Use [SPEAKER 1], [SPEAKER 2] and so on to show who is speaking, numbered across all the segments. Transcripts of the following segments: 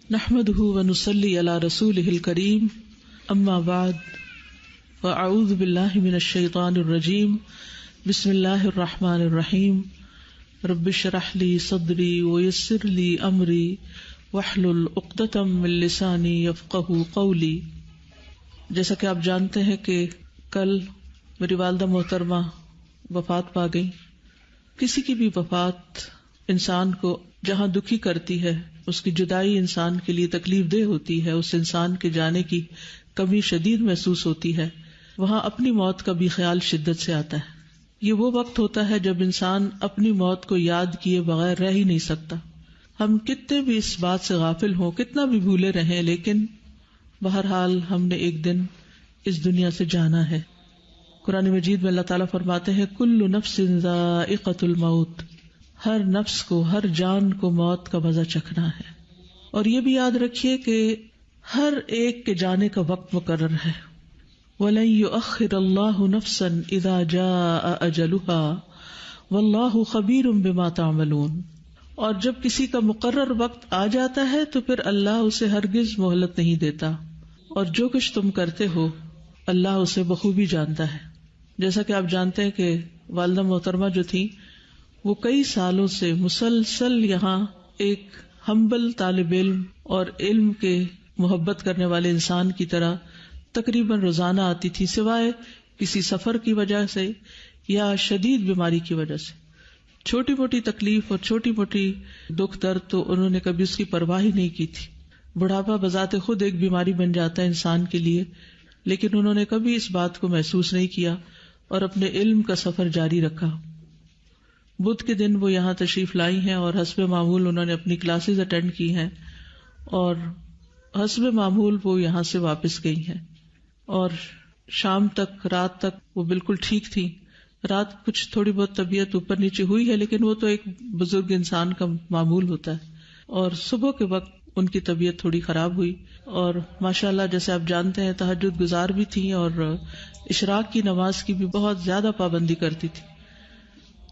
[SPEAKER 1] نحمده ونصلي على رسوله الكريم اما بعد فاعوذ بالله من الشيطان الرجيم بسم الله الرحمن الرحيم رب اشرح لي صدري ويسر لي امري واحلل عقدة من لساني يفقهوا قولي۔ جیسا کہ آپ جانتے ہیں کہ کل میری والدہ محترمہ وفات پا گئی۔ کسی کی بھی وفات انسان کو جہاں دکھی کرتی ہے، اس کی جدائی انسان کے لیے تکلیف دہ ہوتی ہے، اس انسان کے جانے کی کمی شدید محسوس ہوتی ہے، وہاں اپنی موت کا بھی خیال شدت سے آتا ہے۔ یہ وہ وقت ہوتا ہے جب انسان اپنی موت کو یاد کیے بغیر رہ ہی نہیں سکتا۔ ہم کتنے بھی اس بات سے غافل ہوں، کتنا بھی بھولے رہیں، لیکن بہرحال ہم نے ایک دن اس دنیا سے جانا ہے۔ قرآن مجید میں اللہ تعالیٰ فرماتے ہیں کل نفس ذائقۃ الموت، ہر نفس کو، ہر جان کو موت کا مزہ چکھنا ہے۔ اور یہ بھی یاد رکھیے کہ ہر ایک کے جانے کا وقت مقرر ہے۔ وَلَن يُؤَخِّرَ اللَّهُ نَفْسًا إِذَا جَاءَ أَجَلُهَا وَاللَّهُ خَبِيرٌ بِمَا تَعْمَلُونَ۔ اور جب کسی کا مقرر وقت آ جاتا ہے تو پھر اللہ اسے ہرگز مہلت نہیں دیتا، اور جو کچھ تم کرتے ہو اللہ اسے بخوبی جانتا ہے۔ جیسا کہ آپ جانتے ہیں کہ والدہ محترمہ جو تھی وہ کئی سالوں سے مسلسل یہاں ایک ہمبل طالب علم اور علم کے محبت کرنے والے انسان کی طرح تقریباً روزانہ آتی تھی، سوائے کسی سفر کی وجہ سے یا شدید بیماری کی وجہ سے۔ چھوٹی موٹی تکلیف اور چھوٹی موٹی دکھ درد تو انہوں نے کبھی اس کی پرواہ ہی نہیں کی تھی۔ بڑھاپا بذات خود ایک بیماری بن جاتا ہے انسان کے لیے، لیکن انہوں نے کبھی اس بات کو محسوس نہیں کیا اور اپنے علم کا سفر جاری رکھا۔ بدھ کے دن وہ یہاں تشریف لائی ہیں اور حسب معمول انہوں نے اپنی کلاسز اٹینڈ کی ہیں، اور حسب معمول وہ یہاں سے واپس گئی ہیں، اور شام تک، رات تک وہ بالکل ٹھیک تھی۔ رات کچھ تھوڑی بہت طبیعت اوپر نیچے ہوئی ہے، لیکن وہ تو ایک بزرگ انسان کا معمول ہوتا ہے۔ اور صبح کے وقت ان کی طبیعت تھوڑی خراب ہوئی، اور ماشاءاللہ جیسے آپ جانتے ہیں تہجد گزار بھی تھیں اور اشراق کی نماز کی بھی بہت زیادہ پابندی کرتی تھی۔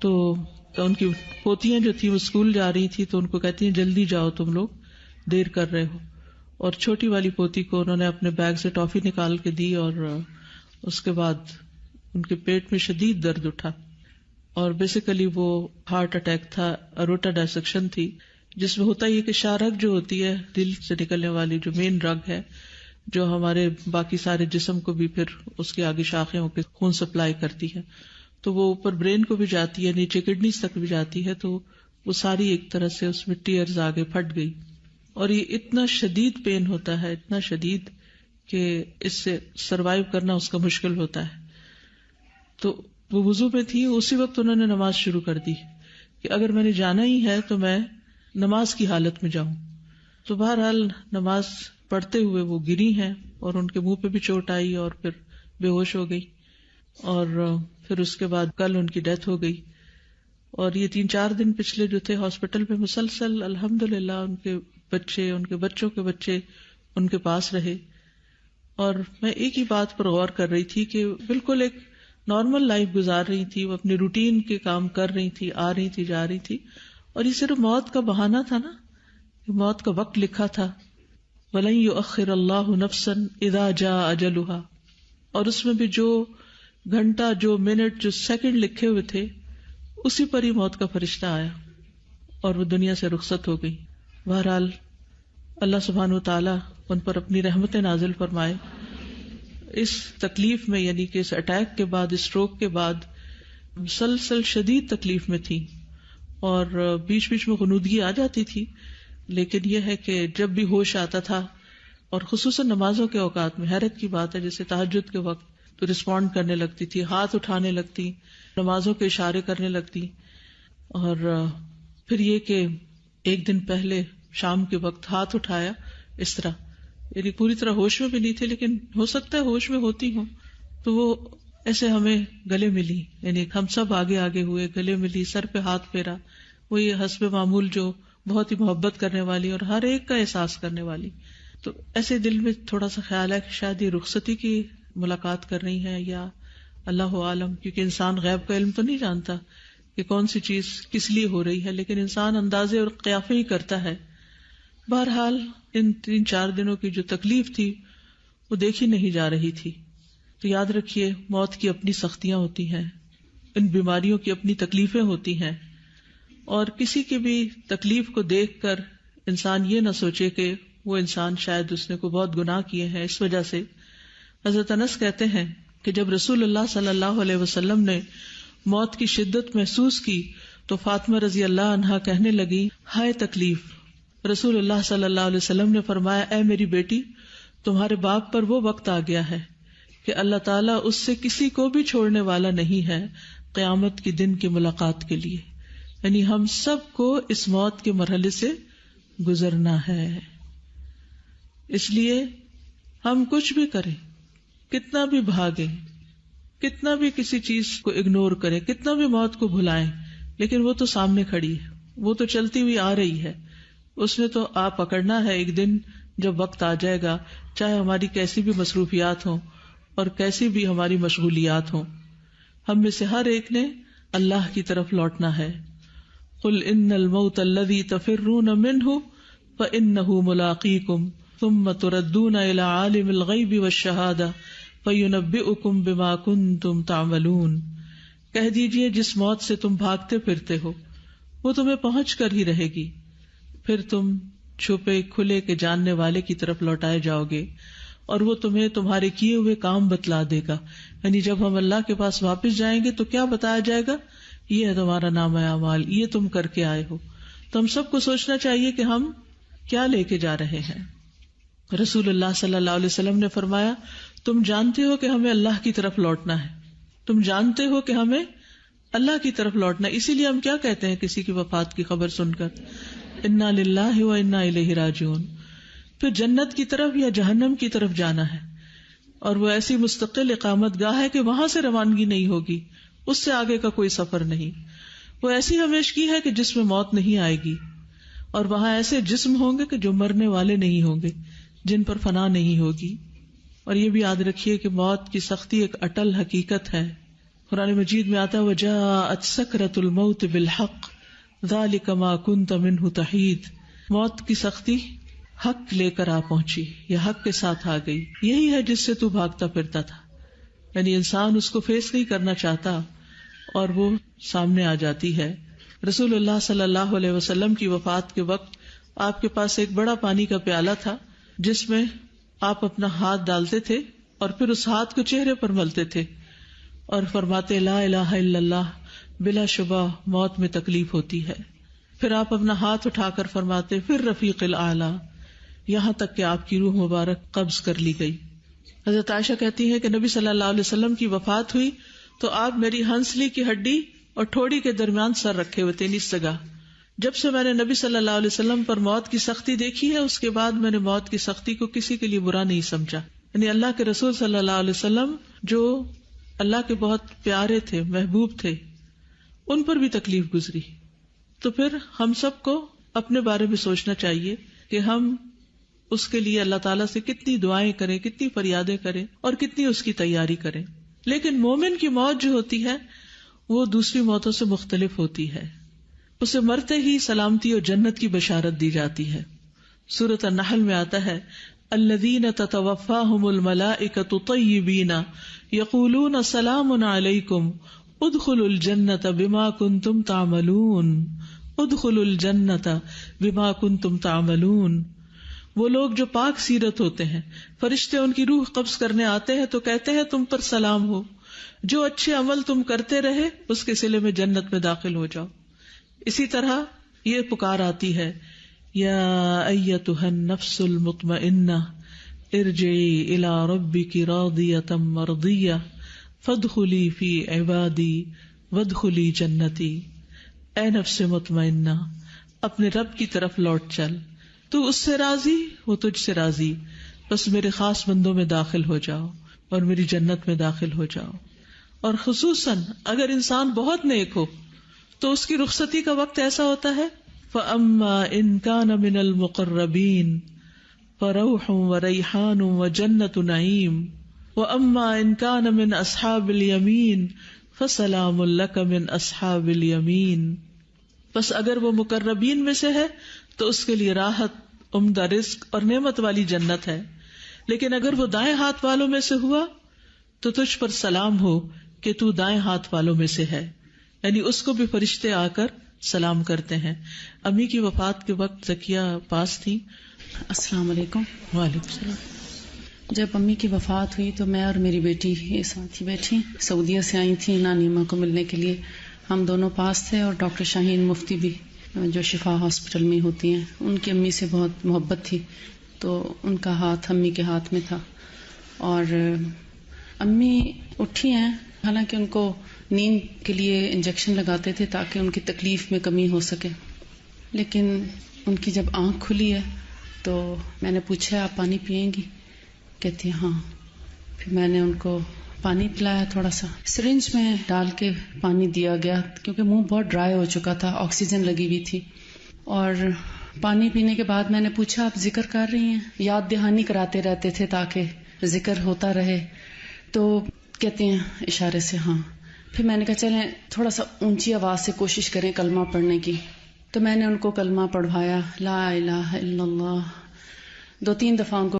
[SPEAKER 1] تو ان کی پوتیاں جو تھیں وہ اسکول جا رہی تھی تو ان کو کہتی ہیں جلدی جاؤ، تم لوگ دیر کر رہے ہو۔ اور چھوٹی والی پوتی کو انہوں نے اپنے بیگ سے ٹافی نکال کے دی، اور اس کے بعد ان کے پیٹ میں شدید درد اٹھا، اور بیسیکلی وہ ہارٹ اٹیک تھا، اروٹا ڈائسیکشن تھی، جس میں ہوتا یہ کہ شاہ رگ جو ہوتی ہے دل سے نکلنے والی جو مین رگ ہے، جو ہمارے باقی سارے جسم کو بھی پھر اس کے آگے شاخیں ہو کے خون سپلائی کرتی ہے، تو وہ اوپر برین کو بھی جاتی ہے، نیچے کڈنیز تک بھی جاتی ہے، تو وہ ساری ایک طرح سے اس میں ٹیئرز آگے پھٹ گئی، اور یہ اتنا شدید پین ہوتا ہے، اتنا شدید کہ اس سے سروائیو کرنا اس کا مشکل ہوتا ہے۔ تو وہ وضو میں تھی، اسی وقت انہوں نے نماز شروع کر دی کہ اگر میں نے جانا ہی ہے تو میں نماز کی حالت میں جاؤں۔ تو بہرحال نماز پڑھتے ہوئے وہ گری ہیں، اور ان کے منہ پہ بھی چوٹ آئی اور پھر بے ہوش ہو گئی، اور پھر اس کے بعد کل ان کی ڈیتھ ہو گئی۔ اور یہ 3-4 دن پچھلے جو تھے ہاسپٹل میں مسلسل الحمدللہ ان کے بچے، ان کے بچوں کے بچے ان کے پاس رہے، اور میں ایک ہی بات پر غور کر رہی تھی کہ بالکل ایک نارمل لائف گزار رہی تھی، وہ اپنے روٹین کے کام کر رہی تھی، آ رہی تھی، جا رہی تھی، اور یہ صرف موت کا بہانہ تھا نا، موت کا وقت لکھا تھا وَلَن يُؤَخِّرَ اللَّهُ نَفْسًا إِذَا جَاءَ أَجَلُهَا، اور اس میں بھی جو گھنٹہ، جو منٹ، جو سیکنڈ لکھے ہوئے تھے اسی پر ہی موت کا فرشتہ آیا اور وہ دنیا سے رخصت ہو گئی۔ بہرحال اللہ سبحانہ وتعالی ان پر اپنی رحمت نازل فرمائے۔ اس تکلیف میں، یعنی کہ اس اٹیک کے بعد، اسٹروک کے بعد مسلسل شدید تکلیف میں تھی، اور بیچ بیچ میں غنودگی آ جاتی تھی، لیکن یہ ہے کہ جب بھی ہوش آتا تھا، اور خصوصاً نمازوں کے اوقات میں، حیرت کی بات ہے جیسے تہجد کے وقت تو رسپونڈ کرنے لگتی تھی، ہاتھ اٹھانے لگتی، نمازوں کے اشارے کرنے لگتی، اور پھر یہ کہ ایک دن پہلے شام کے وقت ہاتھ اٹھایا اس طرح، یعنی پوری طرح ہوش میں بھی نہیں تھے، لیکن ہو سکتا ہے ہوش میں ہوتی ہوں، تو وہ ایسے ہمیں گلے ملی، یعنی ہم سب آگے آگے ہوئے، گلے ملی، سر پہ ہاتھ پھیرا، وہ یہ حسب معمول جو بہت ہی محبت کرنے والی اور ہر ایک کا احساس کرنے والی، تو ایسے دل میں تھوڑا سا خیال ہے کہ شاید یہ رخصتی کی ملاقات کر رہی ہیں، یا اللہ عالم، کیونکہ انسان غیب کا علم تو نہیں جانتا کہ کون سی چیز کس لیے ہو رہی ہے، لیکن انسان اندازے اور قیافے ہی کرتا ہے۔ بہرحال ان 3-4 دنوں کی جو تکلیف تھی وہ دیکھی نہیں جا رہی تھی. تو یاد رکھیے موت کی اپنی سختیاں ہوتی ہیں، ان بیماریوں کی اپنی تکلیفیں ہوتی ہیں، اور کسی کی بھی تکلیف کو دیکھ کر انسان یہ نہ سوچے کہ وہ انسان شاید اس نے کوئی بہت گناہ کیے ہیں اس وجہ سے. حضرت انس کہتے ہیں کہ جب رسول اللہ صلی اللہ علیہ وسلم نے موت کی شدت محسوس کی تو فاطمہ رضی اللہ عنہا کہنے لگی، ہائے تکلیف. رسول اللہ صلی اللہ علیہ وسلم نے فرمایا، اے میری بیٹی، تمہارے باپ پر وہ وقت آ گیا ہے کہ اللہ تعالیٰ اس سے کسی کو بھی چھوڑنے والا نہیں ہے قیامت کے دن کی ملاقات کے لیے. یعنی ہم سب کو اس موت کے مرحلے سے گزرنا ہے. اس لیے ہم کچھ بھی کریں، کتنا بھی بھاگیں، کتنا بھی کسی چیز کو اگنور کریں، کتنا بھی موت کو بھلائیں، لیکن وہ تو سامنے کھڑی ہے، وہ تو چلتی ہوئی آ رہی ہے. اس نے تو آپ پکڑنا ہے ایک دن جب وقت آ جائے گا، چاہے ہماری کیسی بھی مصروفیات ہوں اور کیسی بھی ہماری مشغولیات ہوں. ہم میں سے ہر ایک نے اللہ کی طرف لوٹنا ہے. قل ان الموت الذی تفرون منہ فانہ ملاقیکم ثم تردون الی عالم الغیب والشہادہ فینبئکم بما کنتم تعملون. کہہ دیجئے جس موت سے تم بھاگتے پھرتے ہو وہ تمہیں پہنچ کر ہی رہے گی، پھر تم چھپے کھلے کے جاننے والے کی طرف لوٹائے جاؤ گے اور وہ تمہیں تمہارے کیے ہوئے کام بتلا دے گا. یعنی جب ہم اللہ کے پاس واپس جائیں گے تو کیا بتایا جائے گا؟ یہ ہے تمہارا نامہ اعمال، یہ تم کر کے آئے ہو. تو ہم سب کو سوچنا چاہیے کہ ہم کیا لے کے جا رہے ہیں. رسول اللہ صلی اللہ علیہ وسلم نے فرمایا، تم جانتے ہو کہ ہمیں اللہ کی طرف لوٹنا ہے، تم جانتے ہو کہ ہمیں اللہ کی طرف لوٹنا ہے. اسی لیے ہم کیا کہتے ہیں کسی کی وفات کی خبر سن کر؟ انا للہ و انا الیہ راجعون. پھر جنت کی طرف یا جہنم کی طرف جانا ہے، اور وہ ایسی مستقل اقامت گاہ ہے کہ وہاں سے روانگی نہیں ہوگی، اس سے آگے کا کوئی سفر نہیں. وہ ایسی ہمیشگی ہے کہ جس میں موت نہیں آئے گی، اور وہاں ایسے جسم ہوں گے کہ جو مرنے والے نہیں ہوں گے، جن پر فنا نہیں ہوگی. اور یہ بھی یاد رکھیے کہ موت کی سختی ایک اٹل حقیقت ہے. قرآن مجید میں آتا ہے وجاءت سکرۃ الموت بالحق ذلک ما کنت منہ تحید. موت کی سختی حق لے کر آ پہنچی، یا حق کے ساتھ آ گئی، یہی ہے جس سے تو بھاگتا پھرتا تھا. یعنی انسان اس کو فیس نہیں کرنا چاہتا اور وہ سامنے آ جاتی ہے. رسول اللہ صلی اللہ علیہ وسلم کی وفات کے وقت آپ کے پاس ایک بڑا پانی کا پیالہ تھا جس میں آپ اپنا ہاتھ ڈالتے تھے اور پھر اس ہاتھ کو چہرے پر ملتے تھے اور فرماتے لا الہ الا اللہ، بلا شبہ موت میں تکلیف ہوتی ہے. پھر آپ اپنا ہاتھ اٹھا کر فرماتے پھر رفیق الاعلی، یہاں تک کہ آپ کی روح مبارک قبض کر لی گئی. حضرت عائشہ کہتی ہے کہ نبی صلی اللہ علیہ وسلم کی وفات ہوئی تو آپ میری ہنسلی کی ہڈی اور ٹھوڑی کے درمیان سر رکھے ہوئے تھے نس جگہ. جب سے میں نے نبی صلی اللہ علیہ وسلم پر موت کی سختی دیکھی ہے اس کے بعد میں نے موت کی سختی کو کسی کے لیے برا نہیں سمجھا. یعنی اللہ کے رسول صلی اللہ علیہ وسلم جو اللہ کے بہت پیارے تھے، محبوب تھے، ان پر بھی تکلیف گزری. تو پھر ہم سب کو اپنے بارے میں سوچنا چاہیے کہ ہم اس کے لیے اللہ تعالیٰ سے کتنی دعائیں کریں، کتنی فریادیں کریں اور کتنی اس کی تیاری کریں. لیکن مومن کی موت جو ہوتی ہے وہ دوسری موتوں سے مختلف ہوتی ہے. اسے مرتے ہی سلامتی اور جنت کی بشارت دی جاتی ہے. سورۃ النحل میں آتا ہے الذین تتوفاہم الملائکۃ طیبین یقولون سلام علیکم ادخلوا الجنۃ بما کنتم تعملون. ادخلوا الجنۃ بما کنتم تعملون. وہ لوگ جو پاک سیرت ہوتے ہیں، فرشتے ان کی روح قبض کرنے آتے ہیں تو کہتے ہیں تم پر سلام ہو، جو اچھے عمل تم کرتے رہے اس کے صلے میں جنت میں داخل ہو جاؤ. اسی طرح یہ پکار آتی ہے یا ایتھا النفس المطمئنہ ارجعی الی ربک راضیۃ مرضیہ فادخلی فی عبادی وادخلی جنتی. اے نفس مطمئنہ، اپنے رب کی طرف لوٹ چل، تو اس سے راضی، وہ تجھ سے راضی، بس میرے خاص بندوں میں داخل ہو جاؤ اور میری جنت میں داخل ہو جاؤ. اور خصوصاً اگر انسان بہت نیک ہو تو اس کی رخصتی کا وقت ایسا ہوتا ہے فَأَمَّا إِن كَانَ مِنَ الْمُقَرَّبِينَ فَرَوْحٌ وَرَيْحَانٌ وَجَنَّةُ نَعِيمٍ وَأَمَّا إِن كَانَ مِنْ أَصْحَابِ الْيَمِينِ فَسَلَامٌ لَكَ مِنْ أَصْحَابِ الْيَمِينِ. بس اگر وہ مقربین میں سے ہے تو اس کے لیے راحت عمدہ رزق اور نعمت والی جنت ہے، لیکن اگر وہ دائیں ہاتھ والوں میں سے ہوا تو تجھ پر سلام ہو کہ تو دائیں ہاتھ والوں میں سے ہے، یعنی اس کو بھی فرشتے آ کر سلام کرتے ہیں. امی کی وفات کے وقت زکیہ پاس تھی.
[SPEAKER 2] السلام علیکم.
[SPEAKER 1] وعلیکم السلام.
[SPEAKER 2] جب امی کی وفات ہوئی تو میں اور میری بیٹی یہ ساتھ ہی بیٹھی، سعودیہ سے آئی تھیں نانی ماں کو ملنے کے لیے. ہم دونوں پاس تھے اور ڈاکٹر شاہین مفتی بھی جو شفا ہاسپٹل میں ہوتی ہیں، ان کی امی سے بہت محبت تھی تو ان کا ہاتھ امی کے ہاتھ میں تھا. اور امی اٹھی ہیں، حالانکہ ان کو نیند کے لیے انجیکشن لگاتے تھے تاکہ ان کی تکلیف میں کمی ہو سکے، لیکن ان کی جب آنکھ کھلی ہے تو میں نے پوچھا آپ پانی پئیں گی؟ کہتی ہاں. پھر میں نے ان کو پانی پلایا، تھوڑا سا سرنج میں ڈال کے پانی دیا گیا کیونکہ منہ بہت ڈرائی ہو چکا تھا، آکسیجن لگی ہوئی تھی. اور پانی پینے کے بعد میں نے پوچھا آپ ذکر کر رہی ہیں؟ یاد دہانی کراتے رہتے تھے تاکہ ذکر ہوتا رہے. تو کہتے ہیں اشارے سے ہاں. پھر میں نے کہا چلیں تھوڑا سا اونچی آواز سے کوشش کریں کلمہ پڑھنے کی. تو میں نے ان کو کلمہ پڑھوایا، لا الہ الا اللہ 2-3 دفعہ ان کو